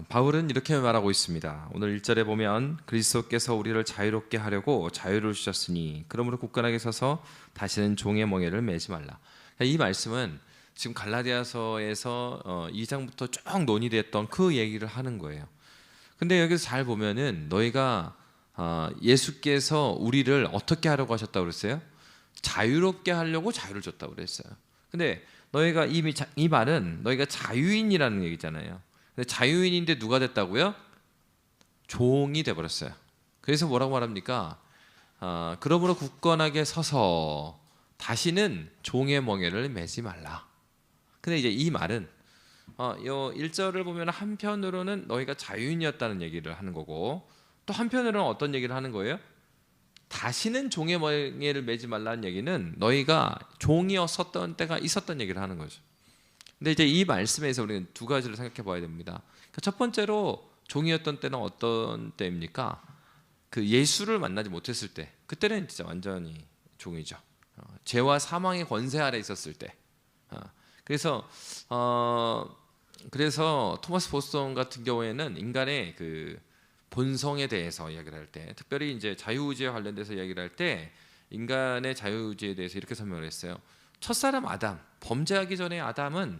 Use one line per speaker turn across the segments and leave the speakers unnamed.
바울은 이렇게 말하고 있습니다. 오늘 1절에 보면 그리스도께서 우리를 자유롭게 하려고 자유를 주셨으니 그러므로 굳건하게 서서 다시는 종의 멍에를 매지 말라. 이 말씀은 지금 갈라디아서에서 2장부터 쭉 논의됐던 그 얘기를 하는 거예요. 근데 여기서 잘 보면은 너희가 예수께서 우리를 어떻게 하려고 하셨다고 그랬어요? 자유롭게 하려고 자유를 줬다고 그랬어요. 근데 너희가 이 말은 너희가 자유인이라는 얘기잖아요. 근데 자유인인데 누가 됐다고요? 종이 돼버렸어요. 그래서 뭐라고 말합니까? 그러므로 굳건하게 서서 다시는 종의 멍에를 매지 말라. 근데 이제 이 말은 요 1절을 보면 한편으로는 너희가 자유인이었다는 얘기를 하는 거고, 또 한편으로는 어떤 얘기를 하는 거예요? 다시는 종의 멍에를 매지 말라는 얘기는 너희가 종이었었던 때가 있었던 얘기를 하는 거죠. 근데 이제 이 말씀에서 우리는 두 가지를 생각해 봐야 됩니다. 그러니까 첫 번째로 종이었던 때는 어떤 때입니까? 그 예수를 만나지 못했을 때, 그때는 진짜 완전히 종이죠. 죄와 사망의 권세 아래 있었을 때. 그래서 토마스 보스턴 같은 경우에는 인간의 그 본성에 대해서 이야기를 할 때, 특별히 이제 자유의지에 관련돼서 이야기를 할 때 인간의 자유의지에 대해서 이렇게 설명을 했어요. 첫사람 아담, 범죄하기 전에 아담은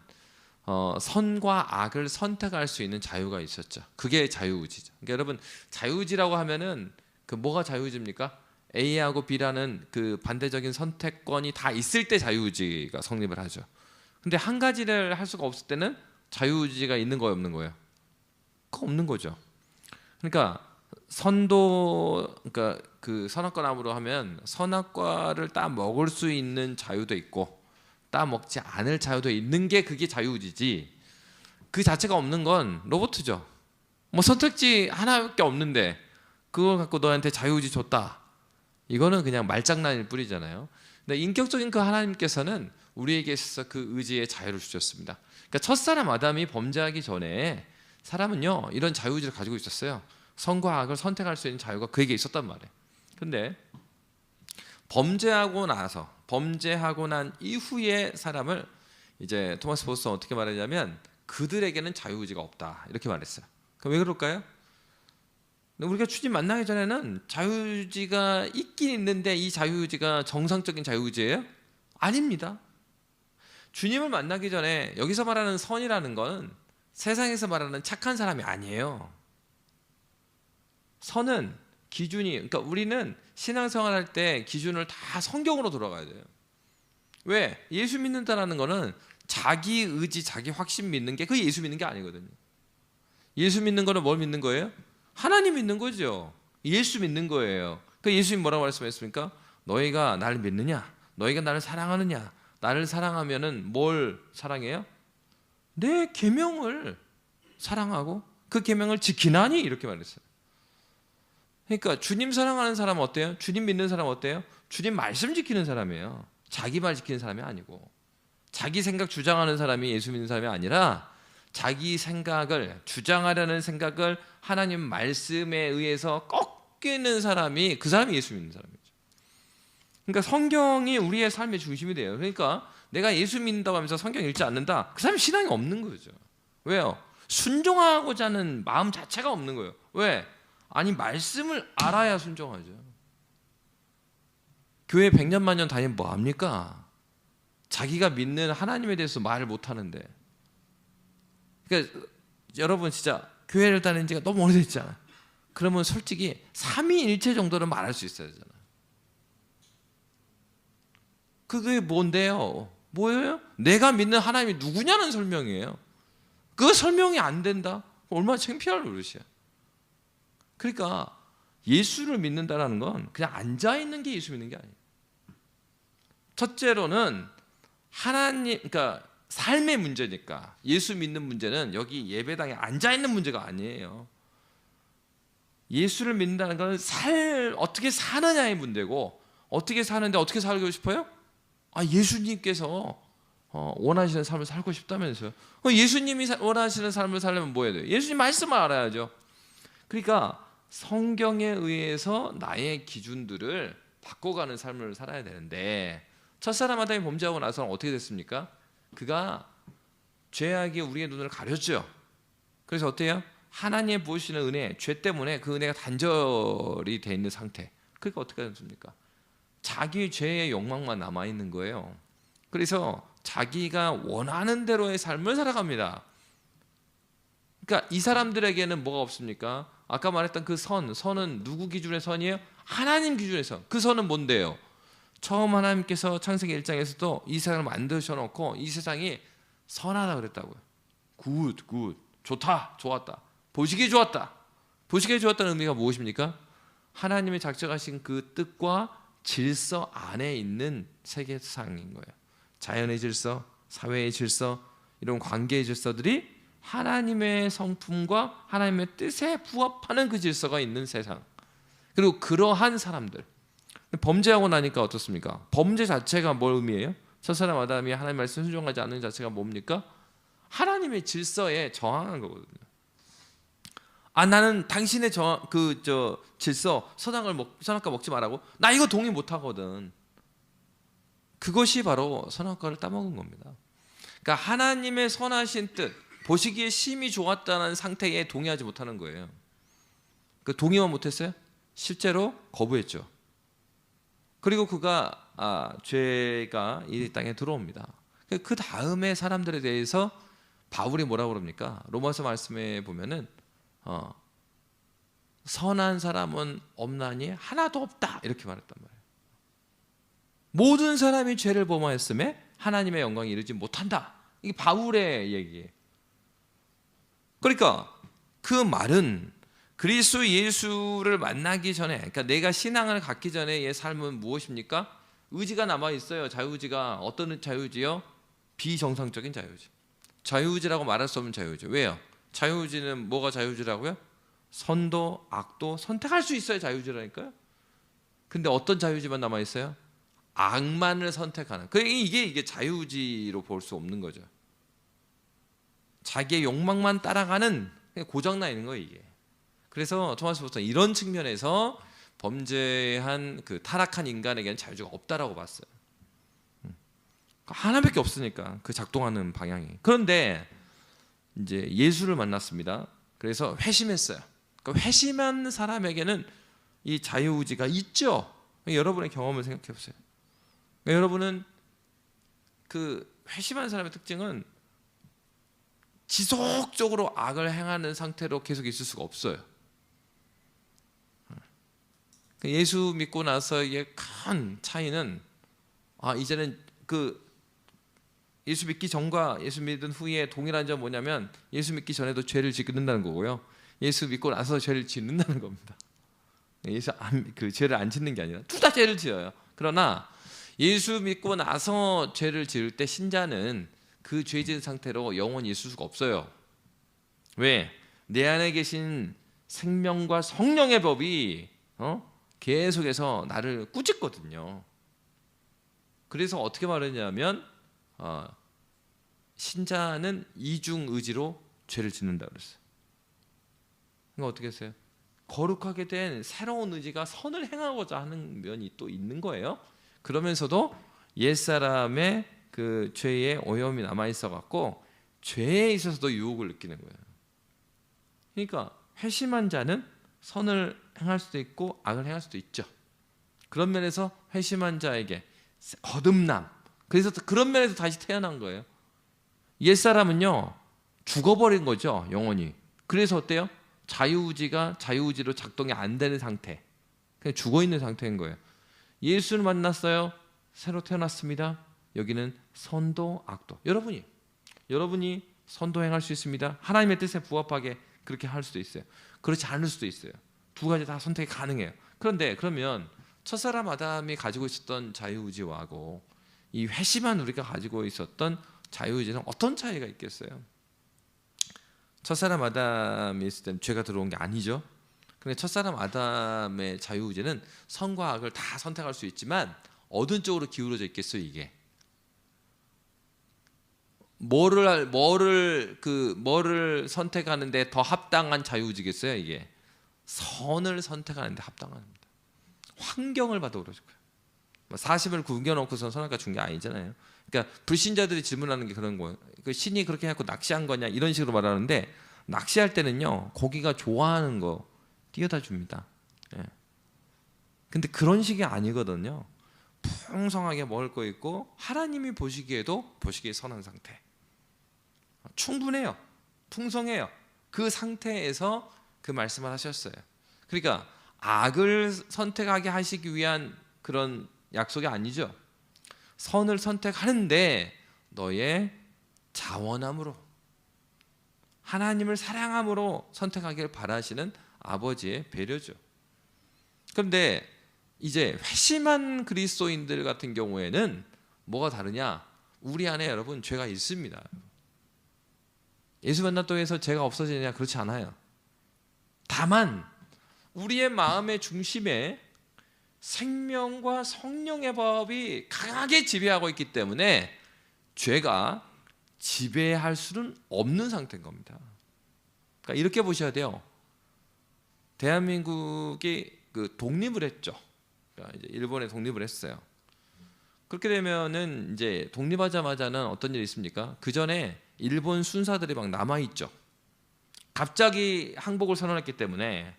선과 악을 선택할 수 있는 자유가 있었죠. 그게 자유의지죠. 그러니까 여러분, 자유의지라고 하면은 그 뭐가 자유의지입니까? A하고 B라는 그 반대적인 선택권이 다 있을 때 자유의지가 성립을 하죠. 근데 한 가지를 할 수가 없을 때는 자유의지가 있는 거예요, 없는 거예요? 그거 없는 거죠. 그러니까 그러니까 그 선악과 나무로 하면 선악과를 따 먹을 수 있는 자유도 있고 따 먹지 않을 자유도 있는 게 그게 자유의지지, 그 자체가 없는 건 로봇이죠. 뭐 선택지 하나밖에 없는데 그걸 갖고 너한테 자유의지 줬다, 이거는 그냥 말장난일 뿐이잖아요. 근데 인격적인 그 하나님께서는 우리에게 있어서 그 의지의 자유를 주셨습니다. 그러니까 첫사람 아담이 범죄하기 전에 사람은요 이런 자유의지를 가지고 있었어요. 선과 악을 선택할 수 있는 자유가 그에게 있었단 말이에요. 근데 범죄하고 난 이후에 사람을 이제 토마스 보스는 어떻게 말하냐면 그들에게는 자유의지가 없다, 이렇게 말했어요. 그럼 왜 그럴까요? 우리가 주님 만나기 전에는 자유의지가 있긴 있는데 이 자유의지가 정상적인 자유의지예요? 아닙니다. 주님을 만나기 전에 여기서 말하는 선이라는 건 세상에서 말하는 착한 사람이 아니에요. 선은 기준이, 그러니까 우리는 신앙생활 할 때 기준을 다 성경으로 돌아가야 돼요. 왜? 예수 믿는다라는 거는 자기 의지, 자기 확신 믿는 게, 그 예수 믿는 게 아니거든요. 예수 믿는 거는 뭘 믿는 거예요? 하나님 믿는 거죠. 예수 믿는 거예요. 그 예수님 뭐라고 말씀하셨습니까? 너희가 나를 믿느냐? 너희가 나를 사랑하느냐? 나를 사랑하면은 뭘 사랑해요? 내 계명을 사랑하고 그 계명을 지키나니, 이렇게 말했어요. 그러니까 주님 사랑하는 사람은 어때요? 주님 믿는 사람은 어때요? 주님 말씀 지키는 사람이에요. 자기 말 지키는 사람이 아니고, 자기 생각 주장하는 사람이 예수 믿는 사람이 아니라 자기 생각을 주장하려는 생각을 하나님 말씀에 의해서 꺾이는 사람이, 그 사람이 예수 믿는 사람이죠. 그러니까 성경이 우리의 삶의 중심이 돼요. 그러니까 내가 예수 믿는다고 하면서 성경 읽지 않는다, 그 사람이 신앙이 없는 거죠. 왜요? 순종하고자 하는 마음 자체가 없는 거예요. 왜? 아니, 말씀을 알아야 순종하죠. 교회 100년 만년 다니면 뭐 합니까? 자기가 믿는 하나님에 대해서 말을 못 하는데. 그러니까 여러분 진짜 교회를 다닌 지가 너무 오래됐잖아요. 그러면 솔직히 삼위일체 정도는 말할 수 있어야 되잖아요. 그게 뭔데요? 뭐예요? 내가 믿는 하나님이 누구냐는 설명이에요. 그 설명이 안 된다? 얼마나 창피할 노릇이야. 그러니까 예수를 믿는다라는 건 그냥 앉아있는 게 예수 믿는 게 아니에요. 첫째로는 하나님, 그러니까 삶의 문제니까. 예수 믿는 문제는 여기 예배당에 앉아있는 문제가 아니에요. 예수를 믿는다는 건 어떻게 사느냐의 문제고, 어떻게 사는데 어떻게 살고 싶어요? 예수님께서 원하시는 삶을 살고 싶다면서요. 예수님이 원하시는 삶을 살려면 뭐 해야 돼요? 예수님 말씀을 알아야죠. 그러니까 성경에 의해서 나의 기준들을 바꿔가는 삶을 살아야 되는데, 첫사람 아담이 범죄하고 나서는 어떻게 됐습니까? 그가 죄악이 우리의 눈을 가렸죠. 그래서 어때요? 하나님의 부으시는 은혜, 죄 때문에 그 은혜가 단절이 돼 있는 상태. 그러니까 어떻게 됩니까? 자기 죄의 욕망만 남아 있는 거예요. 그래서 자기가 원하는 대로의 삶을 살아갑니다. 그러니까 이 사람들에게는 뭐가 없습니까? 아까 말했던 그 선은 누구 기준의 선이에요? 하나님 기준의 선. 그 선은 뭔데요? 처음 하나님께서 창세기 1장에서도 이 세상을 만드셔 놓고 이 세상이 선하다 그랬다고요. 굿, 좋다, 좋았다. 보시기에 좋았다. 보시기에 좋았다는 의미가 무엇입니까? 하나님이 작정하신 그 뜻과 질서 안에 있는 세계상인 거예요. 자연의 질서, 사회의 질서, 이런 관계의 질서들이 하나님의 성품과 하나님의 뜻에 부합하는 그 질서가 있는 세상. 그리고 그러한 사람들. 범죄하고 나니까 어떻습니까? 범죄 자체가 뭘 의미해요? 첫사람 아담이 하나님 말씀 순종하지 않는 자체가 뭡니까? 하나님의 질서에 저항한 거거든요. 나는 당신의 질서 선악과 먹지 말라고. 나 이거 동의 못 하거든. 그것이 바로 선악과를 따먹은 겁니다. 그러니까 하나님의 선하신 뜻, 보시기에 심히 좋았다는 상태에 동의하지 못하는 거예요. 그 동의만 못했어요? 실제로 거부했죠. 그리고 그가 죄가 이 땅에 들어옵니다. 그 다음에 사람들에 대해서 바울이 뭐라고 그럽니까? 로마서 말씀에 보면은 선한 사람은 없나니 하나도 없다 이렇게 말했단 말이에요. 모든 사람이 죄를 범하였음에 하나님의 영광에 이르지 못한다. 이게 바울의 얘기예요. 그러니까 그 말은 그리스도 예수를 만나기 전에, 그러니까 내가 신앙을 갖기 전에의 삶은 무엇입니까? 의지가 남아 있어요. 자유의지가. 어떤 자유의지요? 비정상적인 자유의지. 자유의지라고 말할 수 없는 자유의지. 왜요? 자유의지는 뭐가 자유의지라고요? 선도 악도 선택할 수 있어야 자유의지라니까요. 근데 어떤 자유의지만 남아 있어요? 악만을 선택하는. 이게 자유의지로 볼 수 없는 거죠. 자기의 욕망만 따라가는 고장나 있는 거예요, 이게. 그래서 토마스 보스는 이런 측면에서 범죄한 그 타락한 인간에게는 자유의지가 없다라고 봤어요. 하나밖에 없으니까 그 작동하는 방향이. 그런데 이제 예수를 만났습니다. 그래서 회심했어요. 그러니까 회심한 사람에게는 이 자유의지가 있죠. 여러분의 경험을 생각해 보세요. 그러니까 여러분은 그 회심한 사람의 특징은 지속적으로 악을 행하는 상태로 계속 있을 수가 없어요. 예수 믿고 나서의 큰 차이는 이제는 그 예수 믿기 전과 예수 믿은 후에 동일한 점은 뭐냐면 예수 믿기 전에도 죄를 짓는다는 거고요. 예수 믿고 나서 죄를 짓는다는 겁니다. 그 죄를 안 짓는 게 아니라 둘 다 죄를 지어요. 그러나 예수 믿고 나서 죄를 지을 때 신자는 그 죄 지은 상태로 영원히 있을 수가 없어요. 왜? 내 안에 계신 생명과 성령의 법이 계속해서 나를 꾸짖거든요. 그래서 어떻게 말했냐면 신자는 이중 의지로 죄를 짓는다 그랬어요. 그러니까 어떻게 했어요? 거룩하게 된 새로운 의지가 선을 행하고자 하는 면이 또 있는 거예요. 그러면서도 옛사람의 그 죄의 오염이 남아 있어 갖고 죄에 있어서도 유혹을 느끼는 거예요. 그러니까 회심한 자는 선을 행할 수도 있고 악을 행할 수도 있죠. 그런 면에서 회심한 자에게 거듭남. 그래서 그런 면에서 다시 태어난 거예요. 옛사람은요 죽어버린 거죠, 영원히. 그래서 어때요? 자유의지가 자유의지로 작동이 안 되는 상태, 그냥 죽어있는 상태인 거예요. 예수를 만났어요. 새로 태어났습니다. 여기는 선도 악도. 여러분이 선도 행할 수 있습니다. 하나님의 뜻에 부합하게 그렇게 할 수도 있어요. 그렇지 않을 수도 있어요. 두 가지 다 선택이 가능해요. 그런데 그러면 첫사람 아담이 가지고 있었던 자유의지와고 이 회심한 우리가 가지고 있었던 자유의지는 어떤 차이가 있겠어요? 첫사람 아담이 있을 때는 죄가 들어온 게 아니죠. 근데 첫사람 아담의 자유의지는 선과 악을 다 선택할 수 있지만 어느 쪽으로 기울어져 있겠어요, 이게? 뭐를 선택하는데 더 합당한 자유의지겠어요, 이게? 선을 선택하는데 합당합니다. 환경을 봐도 그러실 거예요. 사심을 구겨놓고선 선악과 준 게 아니잖아요. 그러니까 불신자들이 질문하는 게 그런 거예요. 그 신이 그렇게 해갖고 낚시한 거냐 이런 식으로 말하는데 낚시할 때는요, 고기가 좋아하는 거 띄어다 줍니다. 예. 근데 그런 식이 아니거든요. 풍성하게 먹을 거 있고 하나님이 보시기에도 보시기에 선한 상태. 충분해요. 풍성해요. 그 상태에서 그 말씀을 하셨어요. 그러니까 악을 선택하게 하시기 위한 그런 약속이 아니죠. 선을 선택하는데 너의 자원함으로, 하나님을 사랑함으로 선택하기를 바라시는 아버지의 배려죠. 그런데 이제 회심한 그리스도인들 같은 경우에는 뭐가 다르냐? 우리 안에 여러분 죄가 있습니다. 예수 만났다고 해서 죄가 없어지느냐? 그렇지 않아요. 다만 우리의 마음의 중심에 생명과 성령의 법이 강하게 지배하고 있기 때문에 죄가 지배할 수는 없는 상태인 겁니다. 그러니까 이렇게 보셔야 돼요. 대한민국이 독립을 했죠. 그러니까 이제 일본에 독립을 했어요. 그렇게 되면은 이제 독립하자마자는 어떤 일이 있습니까? 그 전에 일본 순사들이 막 남아 있죠. 갑자기 항복을 선언했기 때문에,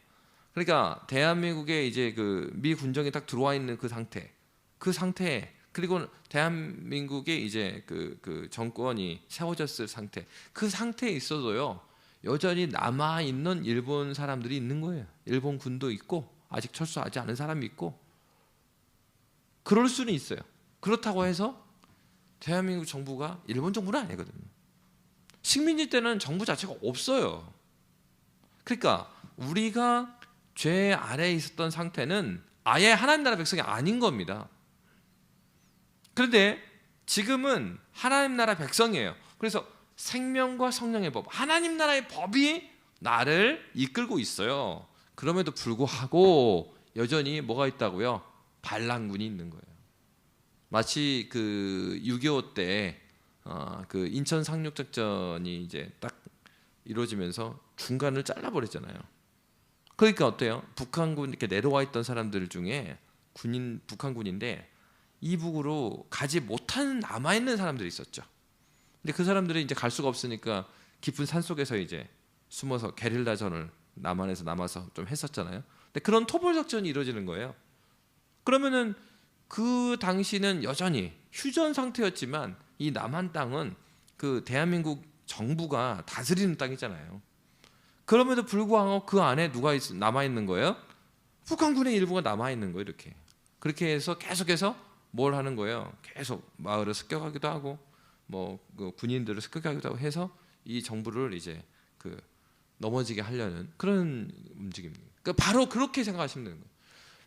그러니까 대한민국에 이제 그 미 군정이 딱 들어와 있는 그 상태에 그리고 대한민국에 이제 그 정권이 세워졌을 상태, 그 상태에 있어도요 여전히 남아 있는 일본 사람들이 있는 거예요. 일본 군도 있고 아직 철수하지 않은 사람이 있고. 그럴 수는 있어요. 그렇다고 해서 대한민국 정부가 일본 정부는 아니거든요. 식민지 때는 정부 자체가 없어요. 그러니까 우리가 죄 아래에 있었던 상태는 아예 하나님 나라 백성이 아닌 겁니다. 그런데 지금은 하나님 나라 백성이에요. 그래서 생명과 성령의 법, 하나님 나라의 법이 나를 이끌고 있어요. 그럼에도 불구하고 여전히 뭐가 있다고요? 반란군이 있는 거예요. 마치 그 6.25 때 그 인천 상륙작전이 이제 딱 이루어지면서 중간을 잘라버렸잖아요. 그러니까 어때요? 북한군 이렇게 내려와 있던 사람들 중에 북한군인데 이북으로 가지 못한 남아있는 사람들이 있었죠. 근데 그 사람들이 이제 갈 수가 없으니까 깊은 산 속에서 이제 숨어서 게릴라전을 남한에서 남아서 좀 했었잖아요. 근데 그런 토벌 작전이 이루어지는 거예요. 그러면은 그 당시는 여전히 휴전 상태였지만 이 남한 땅은 그 대한민국 정부가 다스리는 땅이잖아요. 그럼에도 불구하고 그 안에 누가 남아 있는 거예요? 북한군의 일부가 남아 있는 거예요. 이렇게 그렇게 해서 계속해서 뭘 하는 거예요? 계속 마을을 습격하기도 하고 그 군인들을 습격하기도 하고 해서 이 정부를 이제 넘어지게 하려는 그런 움직임입니다. 그러니까 바로 그렇게 생각하시면 되는 거예요.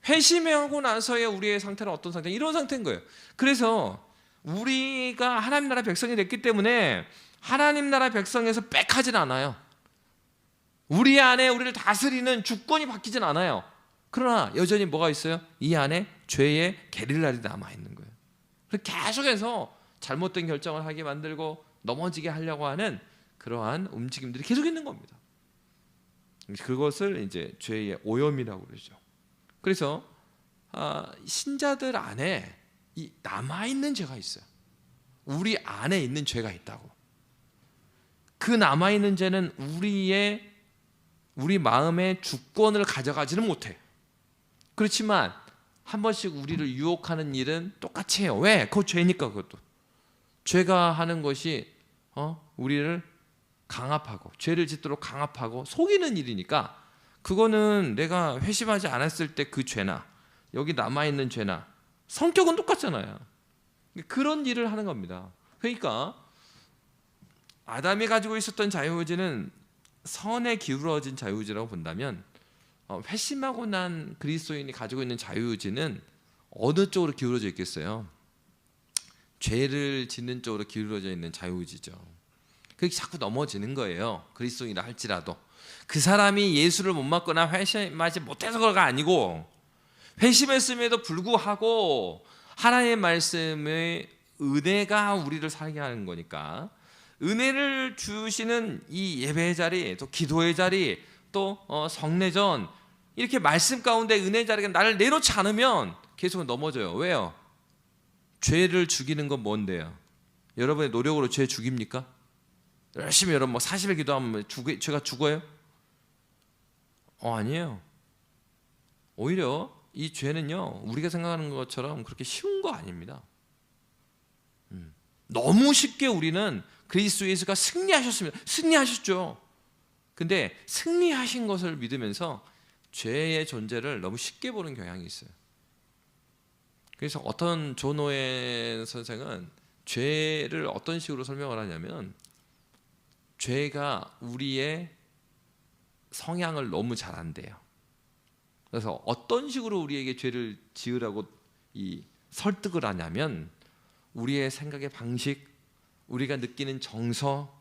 회심하고 나서의 우리의 상태는 어떤 상태? 이런 상태인 거예요. 그래서 우리가 하나님 나라 백성이 됐기 때문에 하나님 나라 백성에서 빽하진 않아요. 우리 안에 우리를 다스리는 주권이 바뀌진 않아요. 그러나 여전히 뭐가 있어요? 이 안에 죄의 게릴라들이 남아있는 거예요. 그래서 계속해서 잘못된 결정을 하게 만들고 넘어지게 하려고 하는 그러한 움직임들이 계속 있는 겁니다. 그것을 이제 죄의 오염이라고 그러죠. 그래서 신자들 안에 이 남아있는 죄가 있어요. 우리 안에 있는 죄가 있다고. 그 남아있는 죄는 우리 마음의 주권을 가져가지는 못해요. 그렇지만 한 번씩 우리를 유혹하는 일은 똑같이 해요. 왜? 그거 죄니까. 그것도 죄가 하는 것이 우리를 강압하고 죄를 짓도록 강압하고 속이는 일이니까 그거는 내가 회심하지 않았을 때 그 죄나 여기 남아있는 죄나 성격은 똑같잖아요. 그런 일을 하는 겁니다. 그러니까 아담이 가지고 있었던 자유의지는 선에 기울어진 자유의지라고 본다면 회심하고 난 그리스도인이 가지고 있는 자유의지는 어느 쪽으로 기울어져 있겠어요? 죄를 짓는 쪽으로 기울어져 있는 자유의지죠. 그게 자꾸 넘어지는 거예요. 그리스도인이라 할지라도 그 사람이 예수를 못 믿거나 회심하지 못해서 그런가 아니고 회심했음에도 불구하고 하나님의 말씀의 은혜가 우리를 살게 하는 거니까 은혜를 주시는 이 예배의 자리, 또 기도의 자리, 또 성례전 이렇게 말씀 가운데 은혜의 자리가 나를 내놓지 않으면 계속 넘어져요. 왜요? 죄를 죽이는 건 뭔데요? 여러분의 노력으로 죄 죽입니까? 열심히 여러분 뭐 40일 기도하면 죄가 죽어요? 아니에요. 오히려 이 죄는요, 우리가 생각하는 것처럼 그렇게 쉬운 거 아닙니다. 너무 쉽게 우리는 그리스도 예수가 승리하셨습니다. 승리하셨죠. 근데 승리하신 것을 믿으면서 죄의 존재를 너무 쉽게 보는 경향이 있어요. 그래서 어떤 존 오웬 선생은 죄를 어떤 식으로 설명을 하냐면, 죄가 우리의 성향을 너무 잘 안대요. 그래서 어떤 식으로 우리에게 죄를 지으라고 설득을 하냐면, 우리의 생각의 방식, 우리가 느끼는 정서,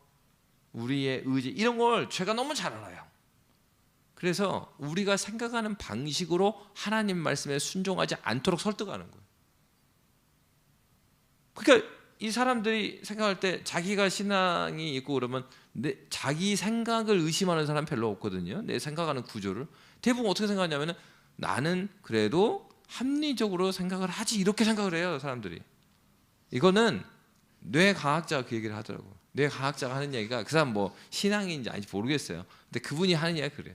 우리의 의지, 이런 걸 죄가 너무 잘 알아요. 그래서 우리가 생각하는 방식으로 하나님 말씀에 순종하지 않도록 설득하는 거예요. 그러니까 이 사람들이 생각할 때 자기가 신앙이 있고 그러면 자기 생각을 의심하는 사람 별로 없거든요. 내 생각하는 구조를. 대부분 어떻게 생각하냐면, 나는 그래도 합리적으로 생각을 하지, 이렇게 생각을 해요, 사람들이. 이거는 뇌과학자가 그 얘기를 하더라고요. 뇌과학자가 하는 얘기가, 그 사람 뭐 신앙인지 아닌지 모르겠어요. 근데 그분이 하는 얘기가 그래요.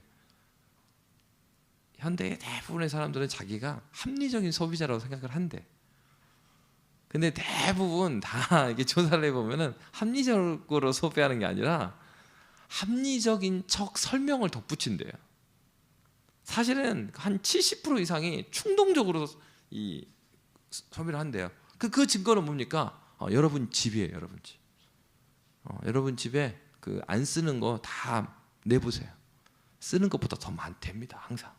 현대의 대부분의 사람들은 자기가 합리적인 소비자라고 생각을 한대. 근데 대부분 다 이게 조사를 해보면은 합리적으로 소비하는 게 아니라 합리적인 척 설명을 덧붙인대요. 사실은 한 70% 이상이 충동적으로 이 소비를 한대요. 그 증거는 뭡니까? 여러분 집이에요, 여러분 집. 여러분 집에 그 안 쓰는 거 다 내보세요. 쓰는 것보다 더 많답니다, 항상.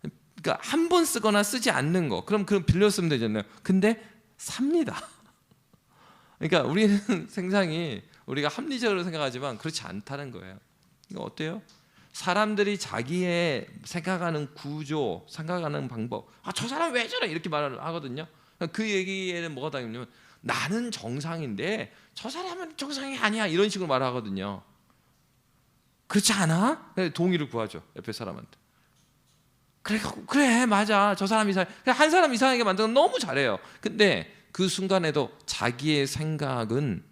그러니까 한 번 쓰거나 쓰지 않는 거, 그럼 빌려 쓰면 되잖아요. 근데 삽니다. 그러니까 우리는 생상이, 우리가 합리적으로 생각하지만 그렇지 않다는 거예요. 이거 어때요? 사람들이 자기의 생각하는 구조, 생각하는 방법, 저 사람 왜 저래, 이렇게 말을 하거든요. 그 얘기에는 뭐가 당기냐면, 나는 정상인데 저 사람은 정상이 아니야, 이런 식으로 말하거든요. 그렇지 않아? 동의를 구하죠, 옆에 사람한테. 그래 맞아, 저 사람 이상해. 한 사람 이상하게 만드는 건 너무 잘해요. 근데 그 순간에도 자기의 생각은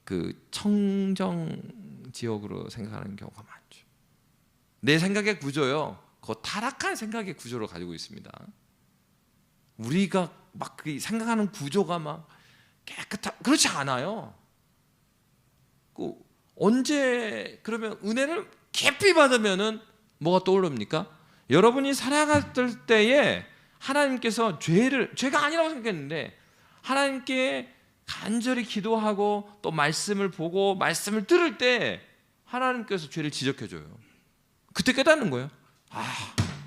그 청정지역으로 생각하는 경우가 많죠. 내 생각의 구조요, 그 타락한 생각의 구조를 가지고 있습니다. 우리가 막 생각하는 구조가 막 그렇지 않아요. 언제 그러면 은혜를 깊이 받으면은 뭐가 떠오릅니까? 여러분이 살아갔을 때에 하나님께서 죄가 아니라고 생각했는데, 하나님께 간절히 기도하고 또 말씀을 보고 말씀을 들을 때 하나님께서 죄를 지적해줘요. 그때 깨닫는 거예요.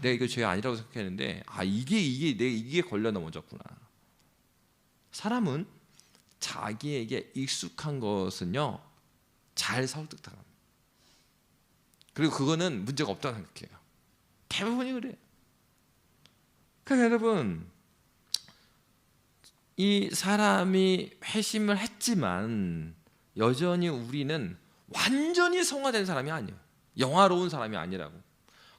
내가 이거 죄가 아니라고 생각했는데 이게 걸려 넘어졌구나. 사람은 자기에게 익숙한 것은요, 잘 설득당합니다. 그리고 그거는 문제가 없다고 생각해요. 대부분이 그래요. 그러니까 여러분, 이 사람이 회심을 했지만 여전히 우리는 완전히 성화된 사람이 아니에요. 영화로운 사람이 아니라고.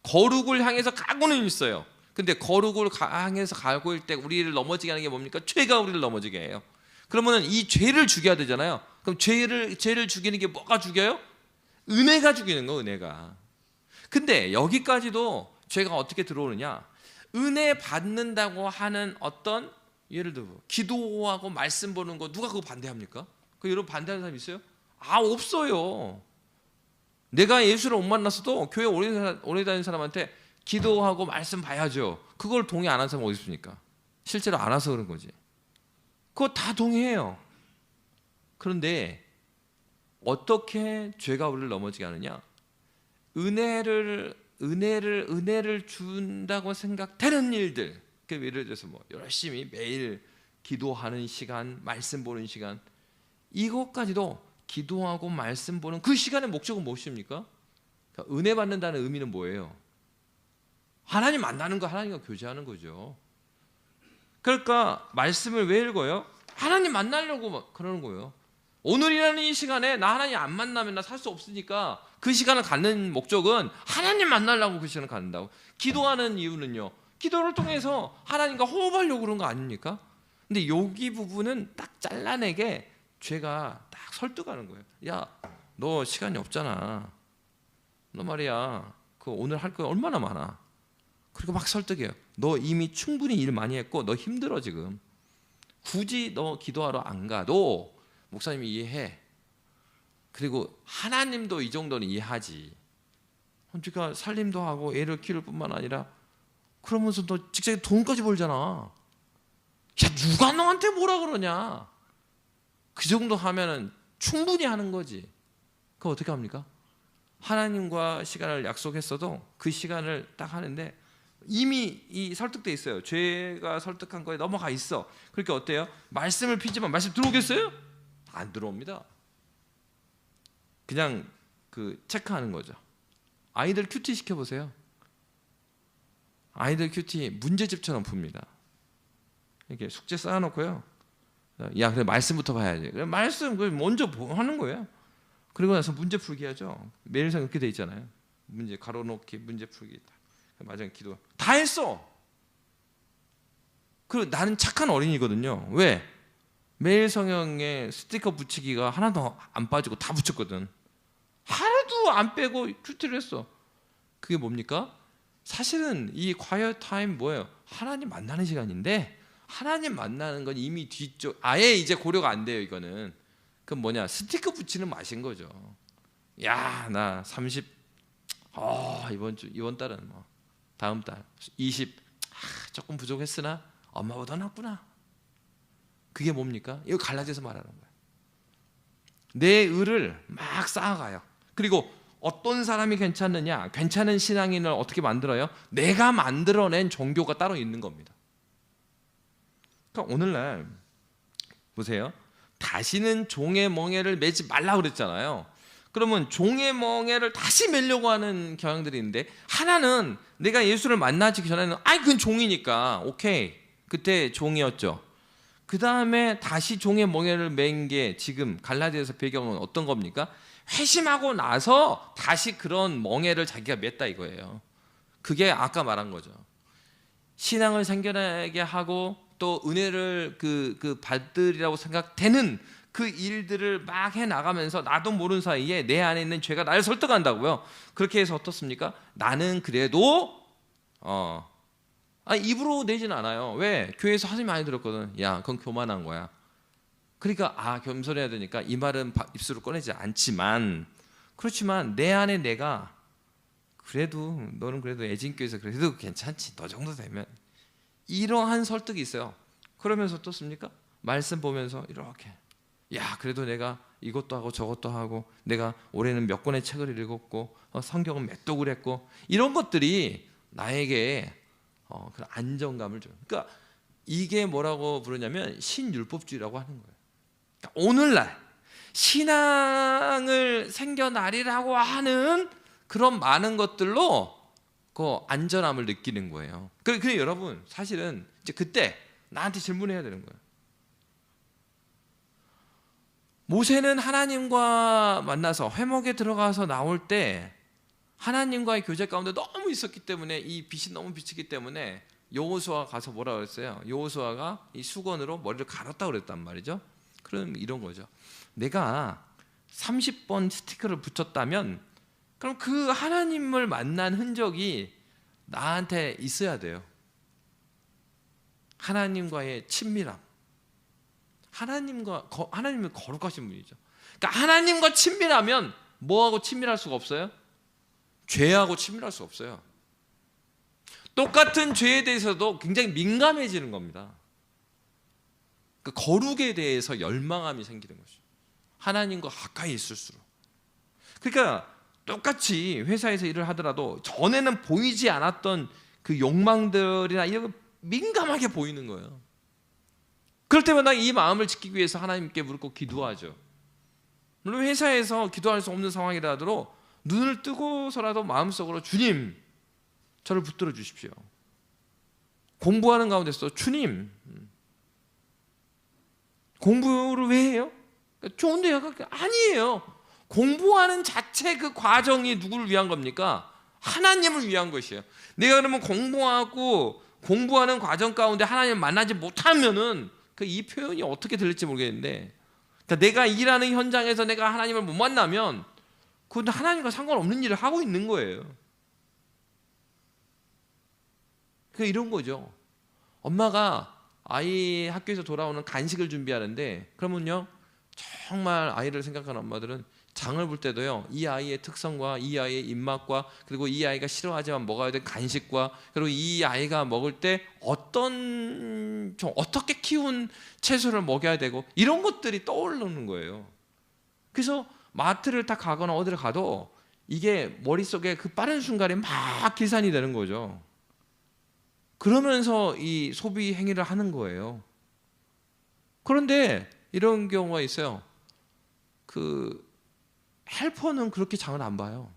거룩을 향해서 가고는 있어요. 근데 거룩을 향해서 가고 있을 때 우리를 넘어지게 하는 게 뭡니까? 죄가 우리를 넘어지게 해요. 그러면 이 죄를 죽여야 되잖아요. 그럼 죄를 죽이는 게 뭐가 죽여요? 은혜가 죽이는 거, 은혜가. 근데 여기까지도 죄가 어떻게 들어오느냐? 은혜 받는다고 하는 어떤, 예를 들어 기도하고 말씀 보는 거, 누가 그거 반대합니까? 여러분 반대하는 사람 있어요? 없어요. 내가 예수를 못 만났어도 교회 오래 다니는 사람한테 기도하고 말씀 봐야죠. 그걸 동의 안 하는 사람 어디 있습니까? 실제로 안 와서 그런 거지. 그거 다 동의해요. 그런데 어떻게 죄가 우리를 넘어지게 하느냐? 은혜를 준다고 생각되는 일들. 예를 들어서 열심히 매일 기도하는 시간, 말씀 보는 시간, 이것까지도 기도하고 말씀 보는 그 시간의 목적은 무엇입니까? 그러니까 은혜 받는다는 의미는 뭐예요? 하나님 만나는 거, 하나님과 교제하는 거죠. 그러니까 말씀을 왜 읽어요? 하나님 만나려고 그러는 거예요. 오늘이라는 이 시간에 나 하나님 안 만나면 나 살 수 없으니까 그 시간을 갖는 목적은 하나님 만나려고 그 시간을 갖는다고. 기도하는 이유는요, 기도를 통해서 하나님과 호흡하려고 그런 거 아닙니까? 근데 여기 부분은 딱 잘라내게 죄가 딱 설득하는 거예요. 야, 너 시간이 없잖아. 너 말이야, 그 오늘 할 거 얼마나 많아. 그리고 막 설득해요. 너 이미 충분히 일 많이 했고 너 힘들어 지금. 굳이 너 기도하러 안 가도 목사님이 이해해. 그리고 하나님도 이 정도는 이해하지. 그러니까 살림도 하고 애를 키울 뿐만 아니라 그러면서 너 직장에 돈까지 벌잖아. 야, 누가 너한테 뭐라 그러냐. 그 정도 하면은 충분히 하는 거지. 그거 어떻게 합니까? 하나님과 시간을 약속했어도 그 시간을 딱 하는데 이미 이 설득돼 있어요. 죄가 설득한 거에 넘어가 있어. 그러니까 어때요? 말씀을 피지만 말씀 들어오겠어요? 안 들어옵니다. 그냥 그 체크하는 거죠. 아이들 큐티 시켜보세요. 아이들 큐티 문제집처럼 풉니다. 이렇게 숙제 쌓아놓고요. 야, 그래 말씀부터 봐야지. 그래, 말씀 먼저 하는 거예요. 그리고 나서 문제 풀기 하죠. 매일상 이렇게 돼 있잖아요. 문제 가로놓기, 문제 풀기. 마지막 기도 다 했어. 그리고 나는 착한 어린이거든요. 왜? 매일 성경에 스티커 붙이기가 하나도 안 빠지고 다 붙였거든. 하나도 안 빼고 큐티를 했어. 그게 뭡니까? 사실은 이 quiet 타임 뭐예요? 하나님 만나는 시간인데 하나님 만나는 건 이미 뒤쪽 아예 이제 고려가 안 돼요. 이거는 그럼 뭐냐? 스티커 붙이는 맛인 거죠. 야, 나 30 이번 달은 뭐 다음 달 20 조금 부족했으나 엄마보다 낫구나. 그게 뭡니까? 이거 갈라져서 말하는 거예요. 내 의를 막 쌓아가요. 그리고 어떤 사람이 괜찮느냐? 괜찮은 신앙인을 어떻게 만들어요? 내가 만들어낸 종교가 따로 있는 겁니다. 그러니까 오늘날 보세요. 다시는 종의 멍에를 매지 말라 그랬잖아요. 그러면 종의 멍에를 다시 매려고 하는 경향들이 있는데 하나는 내가 예수를 만나기 전에는 그건 종이니까 오케이. 그때 종이었죠. 그 다음에 다시 종의 멍에를 맨 게 지금 갈라디아서 배경은 어떤 겁니까? 회심하고 나서 다시 그런 멍에를 자기가 맸다 이거예요. 그게 아까 말한 거죠. 신앙을 생겨나게 하고 또 은혜를 받으리라고 생각되는 그 일들을 막 해나가면서 나도 모르는 사이에 내 안에 있는 죄가 나를 설득한다고요. 그렇게 해서 어떻습니까? 나는 그래도 입으로 내지는 않아요. 왜? 교회에서 하지 많이 들었거든. 야, 그건 교만한 거야. 그러니까 겸손해야 되니까 이 말은 입술로 꺼내지 않지만 그렇지만 내 안에 내가 그래도 너는 그래도 애진교회에서 그래도 괜찮지. 너 정도 되면 이러한 설득이 있어요. 그러면서 어떻습니까? 말씀 보면서 이렇게 야, 그래도 내가 이것도 하고 저것도 하고 내가 올해는 몇 권의 책을 읽었고 성경은 몇 독을 했고 이런 것들이 나에게 그런 안정감을 줘요. 그러니까 이게 뭐라고 부르냐면 신율법주의라고 하는 거예요. 그러니까 오늘날 신앙을 생겨나리라고 하는 그런 많은 것들로 그 안전함을 느끼는 거예요. 그래 여러분 사실은 이제 그때 나한테 질문해야 되는 거예요. 모세는 하나님과 만나서 회목에 들어가서 나올 때 하나님과의 교제 가운데 너무 있었기 때문에 이 빛이 너무 비치기 때문에 여호수아가 가서 뭐라 그랬어요? 여호수아가 이 수건으로 머리를 갈았다고 그랬단 말이죠. 그럼 이런 거죠. 내가 30번 스티커를 붙였다면 그럼 그 하나님을 만난 흔적이 나한테 있어야 돼요. 하나님과의 친밀함. 하나님은 거룩하신 분이죠. 그러니까 하나님과 친밀하면 뭐하고 친밀할 수가 없어요? 죄하고 친밀할 수 없어요. 똑같은 죄에 대해서도 굉장히 민감해지는 겁니다. 그 거룩에 대해서 열망함이 생기는 것이죠. 하나님과 가까이 있을수록. 그러니까 똑같이 회사에서 일을 하더라도 전에는 보이지 않았던 그 욕망들이나 이런 거 민감하게 보이는 거예요. 그럴 때마다 이 마음을 지키기 위해서 하나님께 무릎 꿇고 기도하죠. 물론 회사에서 기도할 수 없는 상황이라 하더라도 눈을 뜨고서라도 마음속으로 주님 저를 붙들어 주십시오. 공부하는 가운데서 주님 공부를 왜 해요? 좋은데요? 아니에요. 공부하는 자체 그 과정이 누구를 위한 겁니까? 하나님을 위한 것이에요. 내가 그러면 공부하는 과정 가운데 하나님을 만나지 못하면은 이 표현이 어떻게 들릴지 모르겠는데, 그러니까 그러니까 내가 일하는 현장에서 내가 하나님을 못 만나면 그건 하나님과 상관없는 일을 하고 있는 거예요. 그러니까 이런 거죠. 엄마가 아이 학교에서 돌아오는 간식을 준비하는데, 그러면요 정말 아이를 생각하는 엄마들은 장을 볼 때도요 이 아이의 특성과 이 아이의 입맛과 그리고 이 아이가 싫어하지만 먹어야 될 간식과 그리고 이 아이가 먹을 때 어떻게 키운 채소를 먹여야 되고 이런 것들이 떠오르는 거예요. 그래서 마트를 딱 가거나 어디를 가도 이게 머릿속에 그 빠른 순간에 막 계산이 되는 거죠. 그러면서 이 소비 행위를 하는 거예요. 그런데 이런 경우가 있어요. 그 헬퍼는 그렇게 장을 안 봐요.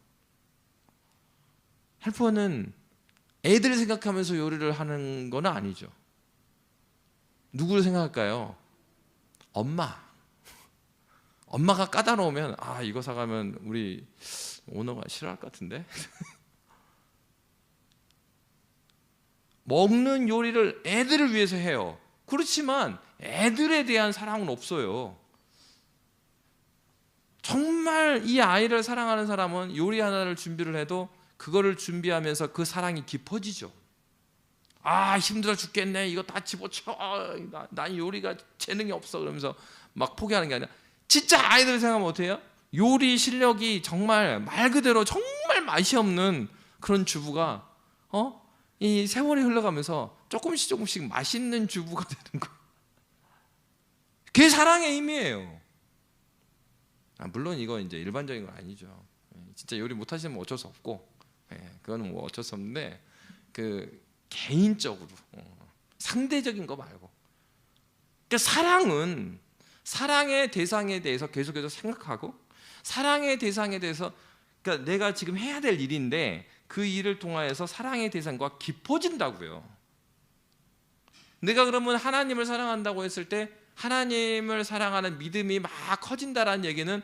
헬퍼는 애들을 생각하면서 요리를 하는 건 아니죠. 누구를 생각할까요? 엄마가 까다로우면 이거 사가면 우리 오너가 싫어할 것 같은데. 먹는 요리를 애들을 위해서 해요. 그렇지만 애들에 대한 사랑은 없어요. 정말 이 아이를 사랑하는 사람은 요리 하나를 준비를 해도 그거를 준비하면서 그 사랑이 깊어지죠. 힘들어 죽겠네, 이거 다 집어쳐, 난 요리가 재능이 없어, 그러면서 막 포기하는 게 아니라 진짜 아이들 생각하면 어때요? 요리 실력이 정말 말 그대로 정말 맛이 없는 그런 주부가 이 세월이 흘러가면서 조금씩 맛있는 주부가 되는 거예요. 그게 사랑의 힘이에요. 물론 이거 이제 일반적인 건 아니죠. 진짜 요리 못하시면 어쩔 수 없고, 그거는 뭐 어쩔 수 없는데 그 개인적으로 상대적인 거 말고, 그러니까 사랑은 사랑의 대상에 대해서 계속해서 생각하고 사랑의 대상에 대해서, 그러니까 내가 지금 해야 될 일인데 그 일을 통하여서 사랑의 대상과 깊어진다고요. 내가 그러면 하나님을 사랑한다고 했을 때 하나님을 사랑하는 믿음이 막 커진다라는 얘기는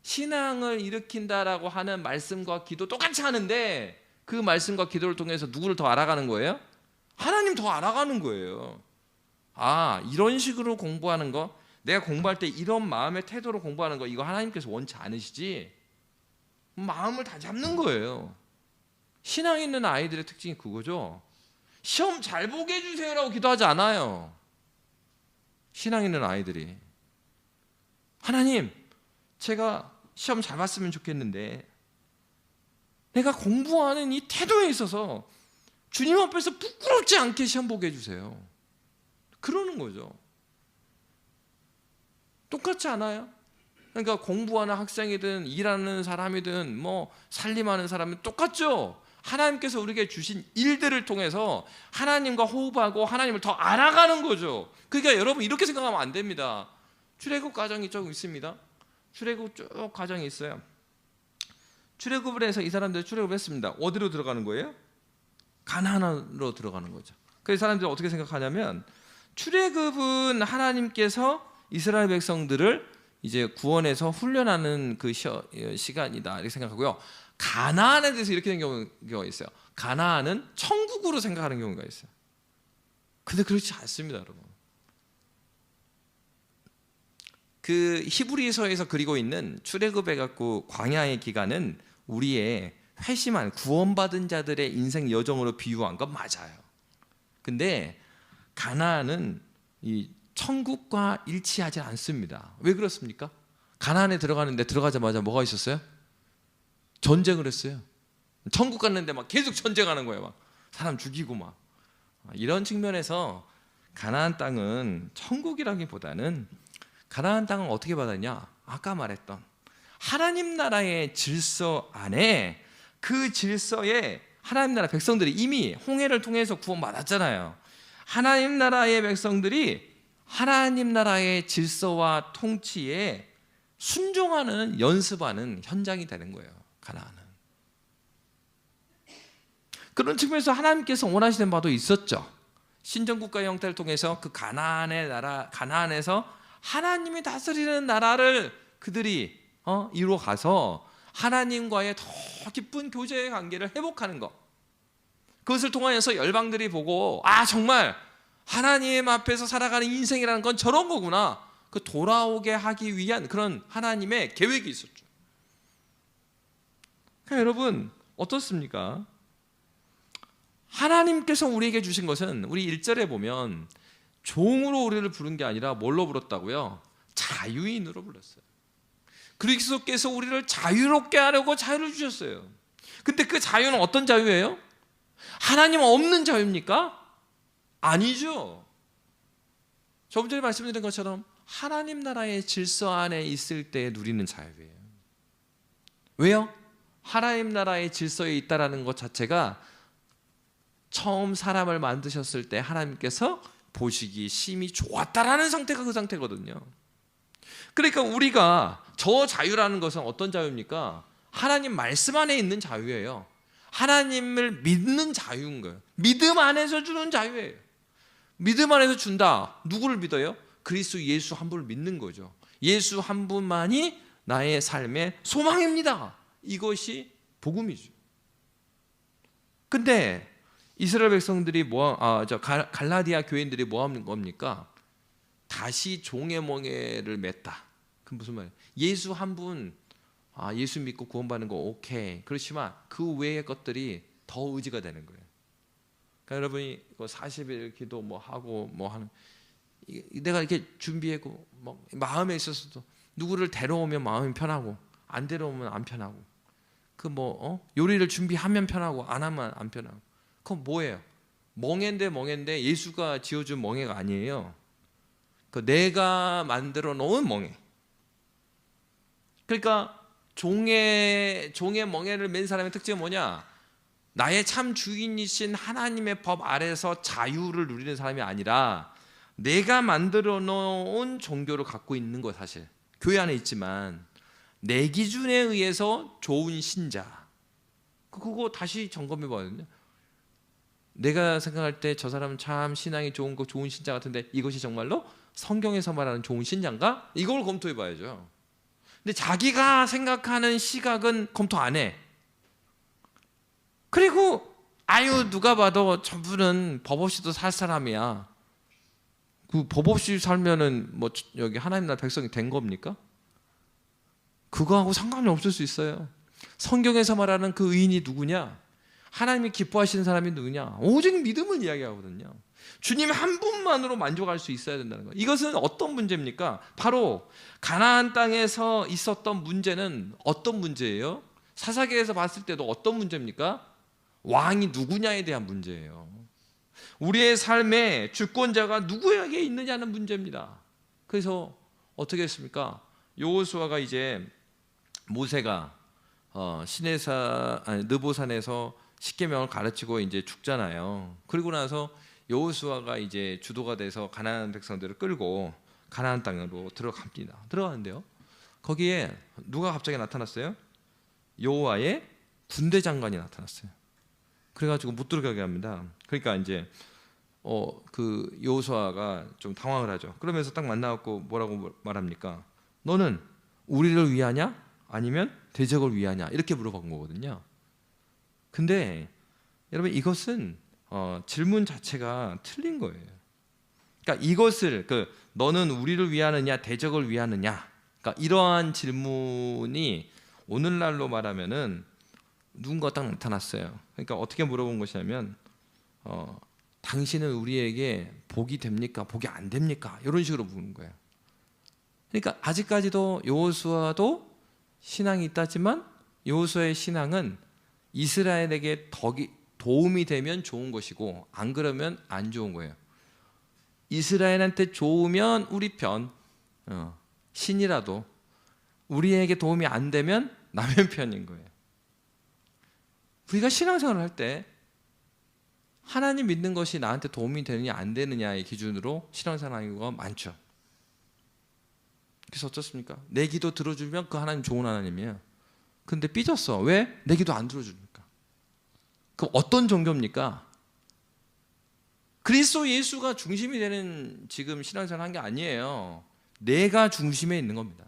신앙을 일으킨다라고 하는 말씀과 기도 똑같이 하는데 그 말씀과 기도를 통해서 누구를 더 알아가는 거예요? 하나님 더 알아가는 거예요. 이런 식으로 공부하는 거, 내가 공부할 때 이런 마음의 태도로 공부하는 거, 이거 하나님께서 원치 않으시지? 마음을 다 잡는 거예요. 신앙 있는 아이들의 특징이 그거죠. 시험 잘 보게 해주세요라고 기도하지 않아요. 신앙 있는 아이들이 하나님, 제가 시험 잘 봤으면 좋겠는데 내가 공부하는 이 태도에 있어서 주님 앞에서 부끄럽지 않게 시험 보게 해주세요. 그러는 거죠. 똑같지 않아요? 그러니까 공부하는 학생이든 일하는 사람이든 뭐 살림하는 사람은 똑같죠. 하나님께서 우리에게 주신 일들을 통해서 하나님과 호흡하고 하나님을 더 알아가는 거죠. 그러니까 여러분 이렇게 생각하면 안 됩니다. 출애굽 과정이 좀 있습니다. 출애굽 쭉 과정이 있어요. 출애굽을 해서 이 사람들이 출애굽을 했습니다. 어디로 들어가는 거예요? 가나안으로 들어가는 거죠. 그래서 사람들이 어떻게 생각하냐면 출애굽은 하나님께서 이스라엘 백성들을 이제 구원해서 훈련하는 그 시간이다 이렇게 생각하고요. 가나안에 대해서 이렇게 된 경우가 있어요. 가나안은 천국으로 생각하는 경우가 있어요. 근데 그렇지 않습니다, 여러분. 그 히브리서에서 그리고 있는 출애굽해 갖고 광야의 기간은 우리의 회심한 구원받은 자들의 인생 여정으로 비유한 건 맞아요. 근데 가나안은 이 천국과 일치하지 않습니다. 왜 그렇습니까? 가나안에 들어가는데 들어가자마자 뭐가 있었어요? 전쟁을 했어요. 천국 갔는데 막 계속 전쟁하는 거예요. 막 사람 죽이고 막. 이런 측면에서 가나안 땅은 천국이라기보다는 가나안 땅은 어떻게 받았냐? 아까 말했던 하나님 나라의 질서 안에, 그 질서에 하나님 나라 백성들이 이미 홍해를 통해서 구원받았잖아요. 하나님 나라의 백성들이 하나님 나라의 질서와 통치에 순종하는, 연습하는 현장이 되는 거예요. 가나안은. 그런 측면에서 하나님께서 원하시는 바도 있었죠. 신정국가의 형태를 통해서 그 가나안의 나라, 가나안에서 하나님이 다스리는 나라를 그들이 이루어 가서 하나님과의 더 깊은 교제의 관계를 회복하는 것. 그것을 통하여서 열방들이 보고 정말 하나님 앞에서 살아가는 인생이라는 건 저런 거구나. 그 돌아오게 하기 위한 그런 하나님의 계획이 있었죠. 그러니까 여러분 어떻습니까? 하나님께서 우리에게 주신 것은 우리 1절에 보면 종으로 우리를 부른 게 아니라 뭘로 불렀다고요? 자유인으로 불렀어요. 그리스도께서 우리를 자유롭게 하려고 자유를 주셨어요. 근데 그 자유는 어떤 자유예요? 하나님 없는 자유입니까? 아니죠. 저번 전에 말씀드린 것처럼 하나님 나라의 질서 안에 있을 때 누리는 자유예요. 왜요? 하나님 나라의 질서에 있다라는 것 자체가 처음 사람을 만드셨을 때 하나님께서 보시기 심히 좋았다라는 상태가 그 상태거든요. 그러니까 우리가 저 자유라는 것은 어떤 자유입니까? 하나님 말씀 안에 있는 자유예요. 하나님을 믿는 자유인 거예요. 믿음 안에서 주는 자유예요. 믿음 안에서 준다. 누구를 믿어요? 그리스도 예수 한 분을 믿는 거죠. 예수 한 분만이 나의 삶의 소망입니다. 이것이 복음이죠. 근데 이스라엘 백성들이 갈라디아 교인들이 뭐 하는 겁니까? 다시 종의 멍에를 맸다. 그 무슨 말이에요? 예수 한 분, 예수 믿고 구원받는 거 오케이. 그렇지만 그 외의 것들이 더 의지가 되는 거예요. 그러니까 여러분이 40일 기도 뭐 하고 뭐 하는, 내가 이렇게 준비하고 뭐 마음에 있어서도 누구를 데려오면 마음이 편하고 안 데려오면 안 편하고, 그 요리를 준비하면 편하고 안 하면 안 편하고, 그건 뭐예요? 멍해인데 예수가 지어준 멍해가 아니에요. 그 내가 만들어 놓은 멍해. 그러니까 종의 멍해를 맨 사람의 특징은 뭐냐? 나의 참 주인이신 하나님의 법 아래서 자유를 누리는 사람이 아니라 내가 만들어 놓은 종교를 갖고 있는 거. 사실 교회 안에 있지만 내 기준에 의해서 좋은 신자, 그거 다시 점검해 봐야거든요. 내가 생각할 때 저 사람은 참 신앙이 좋은 신자 같은데 이것이 정말로 성경에서 말하는 좋은 신자인가? 이걸 검토해 봐야죠. 근데 자기가 생각하는 시각은 검토 안 해. 그리고 누가 봐도 저분은 법 없이도 살 사람이야. 그 법 없이 살면은 뭐 여기 하나님 나라 백성이 된 겁니까? 그거하고 상관이 없을 수 있어요. 성경에서 말하는 그 의인이 누구냐? 하나님이 기뻐하시는 사람이 누구냐? 오직 믿음을 이야기하거든요. 주님 한 분만으로 만족할 수 있어야 된다는 거예요. 이것은 어떤 문제입니까? 바로 가나안 땅에서 있었던 문제는 어떤 문제예요? 사사기에서 봤을 때도 어떤 문제입니까? 왕이 누구냐에 대한 문제예요. 우리의 삶의 주권자가 누구에게 있느냐는 문제입니다. 그래서 어떻게 했습니까? 여호수아가 이제 모세가 느보산에서 십계명을 가르치고 이제 죽잖아요. 그리고 나서 여호수아가 이제 주도가 돼서 가나안 백성들을 끌고 가나안 땅으로 들어갑니다. 들어가는데요, 거기에 누가 갑자기 나타났어요? 여호와의 군대 장관이 나타났어요. 그래가지고 못 들어가게 합니다. 그러니까 이제 그 여호수아가 좀 당황을 하죠. 그러면서 딱 만나갖고 뭐라고 말합니까? 너는 우리를 위하냐? 아니면 대적을 위하냐? 이렇게 물어본 거거든요. 근데 여러분 이것은 질문 자체가 틀린 거예요. 그러니까 이것을 너는 우리를 위하느냐 대적을 위하느냐, 그러니까 이러한 질문이 오늘날로 말하면은 누군가 딱 나타났어요. 그러니까 어떻게 물어본 것이냐면 당신은 우리에게 복이 됩니까? 복이 안 됩니까? 이런 식으로 묻는 거예요. 그러니까 아직까지도 여호수아도 신앙이 있다지만 여호수아의 신앙은 이스라엘에게 도움이 되면 좋은 것이고 안 그러면 안 좋은 거예요. 이스라엘한테 좋으면 우리 편, 신이라도 우리에게 도움이 안 되면 남의 편인 거예요. 우리가 신앙생활을 할 때 하나님 믿는 것이 나한테 도움이 되느냐 안 되느냐의 기준으로 신앙생활하는 경우가 많죠. 그래서 어떻습니까? 내 기도 들어주면 그 하나님 좋은 하나님이에요. 근데 삐졌어. 왜? 내 기도 안 들어주니까. 그럼 어떤 종교입니까? 그리스도 예수가 중심이 되는 지금 신앙생활 한 게 아니에요. 내가 중심에 있는 겁니다.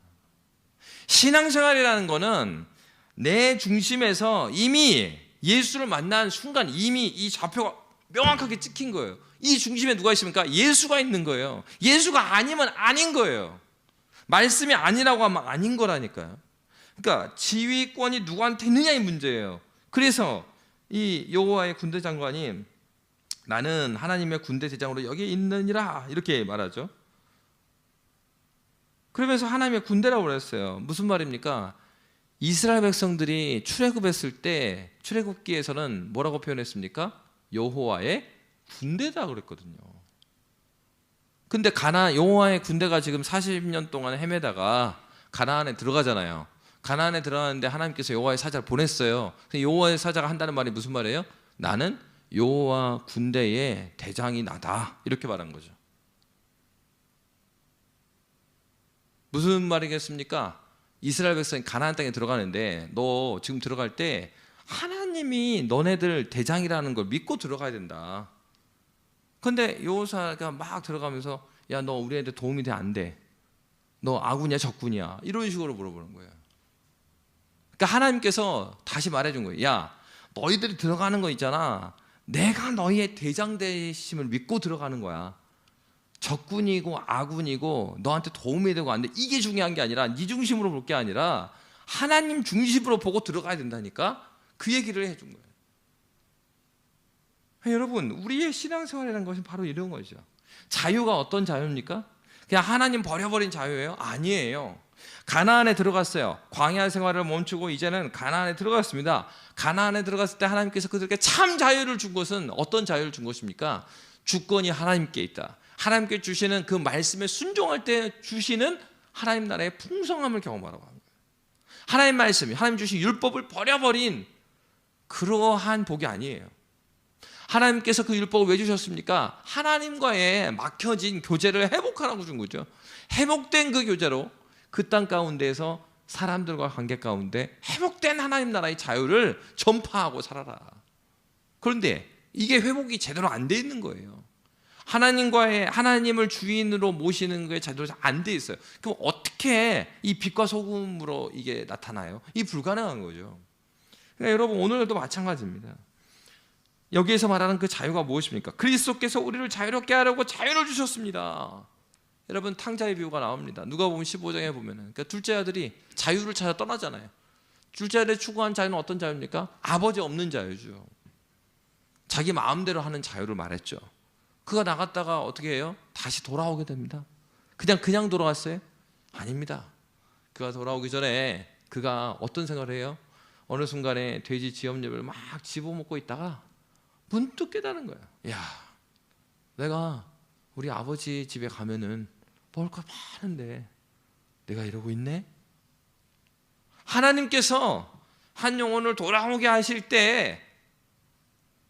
신앙생활이라는 거는 내 중심에서 이미 예수를 만난 순간 이미 이 좌표가 명확하게 찍힌 거예요. 이 중심에 누가 있습니까? 예수가 있는 거예요. 예수가 아니면 아닌 거예요. 말씀이 아니라고 하면 아닌 거라니까요. 그러니까 지휘권이 누구한테 있느냐의 문제예요. 그래서 이 여호와의 군대 장관이 나는 하나님의 군대 대장으로 여기 있느니라 이렇게 말하죠. 그러면서 하나님의 군대라고 그랬어요. 무슨 말입니까? 이스라엘 백성들이 출애굽했을 때 출애굽기에서는 뭐라고 표현했습니까? 여호와의 군대다 그랬거든요. 근데 여호와의 군대가 지금 40년 동안 헤매다가 가나안에 들어가잖아요. 가나안에 들어가는데 하나님께서 여호와의 사자를 보냈어요. 여호와의 사자가 한다는 말이 무슨 말이에요? 나는 여호와 군대의 대장이 나다 이렇게 말한 거죠. 무슨 말이겠습니까? 이스라엘 백성이 가나안 땅에 들어가는데 너 지금 들어갈 때 하나님이 너네들 대장이라는 걸 믿고 들어가야 된다. 근데 여호사가 막 들어가면서 야, 너 우리한테 도움이 돼 안 돼? 너 아군이야 적군이야? 이런 식으로 물어보는 거예요. 그러니까 하나님께서 다시 말해준 거예요. 야, 너희들이 들어가는 거 있잖아. 내가 너희의 대장 되심을 믿고 들어가는 거야. 적군이고 아군이고 너한테 도움이 되고 안 돼. 이게 중요한 게 아니라 네 중심으로 볼 게 아니라 하나님 중심으로 보고 들어가야 된다니까. 그 얘기를 해준 거예요. 여러분, 우리의 신앙생활이라는 것은 바로 이런 거죠. 자유가 어떤 자유입니까? 그냥 하나님 버려버린 자유예요? 아니에요. 가나안에 들어갔어요. 광야 생활을 멈추고 이제는 가나안에 들어갔습니다. 가나안에 들어갔을 때 하나님께서 그들에게 참 자유를 준 것은 어떤 자유를 준 것입니까? 주권이 하나님께 있다. 하나님께 주시는 그 말씀에 순종할 때 주시는 하나님 나라의 풍성함을 경험하라고 합니다. 하나님 말씀이 하나님 주신 율법을 버려버린 그러한 복이 아니에요. 하나님께서 그 율법을 왜 주셨습니까? 하나님과의 막혀진 교제를 회복하라고 준 거죠. 회복된 그 교제로 그 땅 가운데에서 사람들과 관계 가운데 회복된 하나님 나라의 자유를 전파하고 살아라. 그런데 이게 회복이 제대로 안 돼 있는 거예요. 하나님을 주인으로 모시는 거에 제대로 안 돼 있어요. 그럼 어떻게 이 빛과 소금으로 이게 나타나요? 이 불가능한 거죠. 그러니까 여러분, 오늘도 마찬가지입니다. 여기에서 말하는 그 자유가 무엇입니까? 그리스도께서 우리를 자유롭게 하려고 자유를 주셨습니다. 여러분, 탕자의 비유가 나옵니다. 누가복음 15장에 보면은, 그러니까 둘째 아들이 자유를 찾아 떠나잖아요. 둘째 아들이 추구한 자유는 어떤 자유입니까? 아버지 없는 자유죠. 자기 마음대로 하는 자유를 말했죠. 그가 나갔다가 어떻게 해요? 다시 돌아오게 됩니다. 그냥 돌아왔어요? 아닙니다. 그가 돌아오기 전에 그가 어떤 생각을 해요? 어느 순간에 돼지 지엽잎을 막 집어먹고 있다가 문득 깨달은 거예요. 야, 내가 우리 아버지 집에 가면은 먹을 거 많은데 내가 이러고 있네? 하나님께서 한 영혼을 돌아오게 하실 때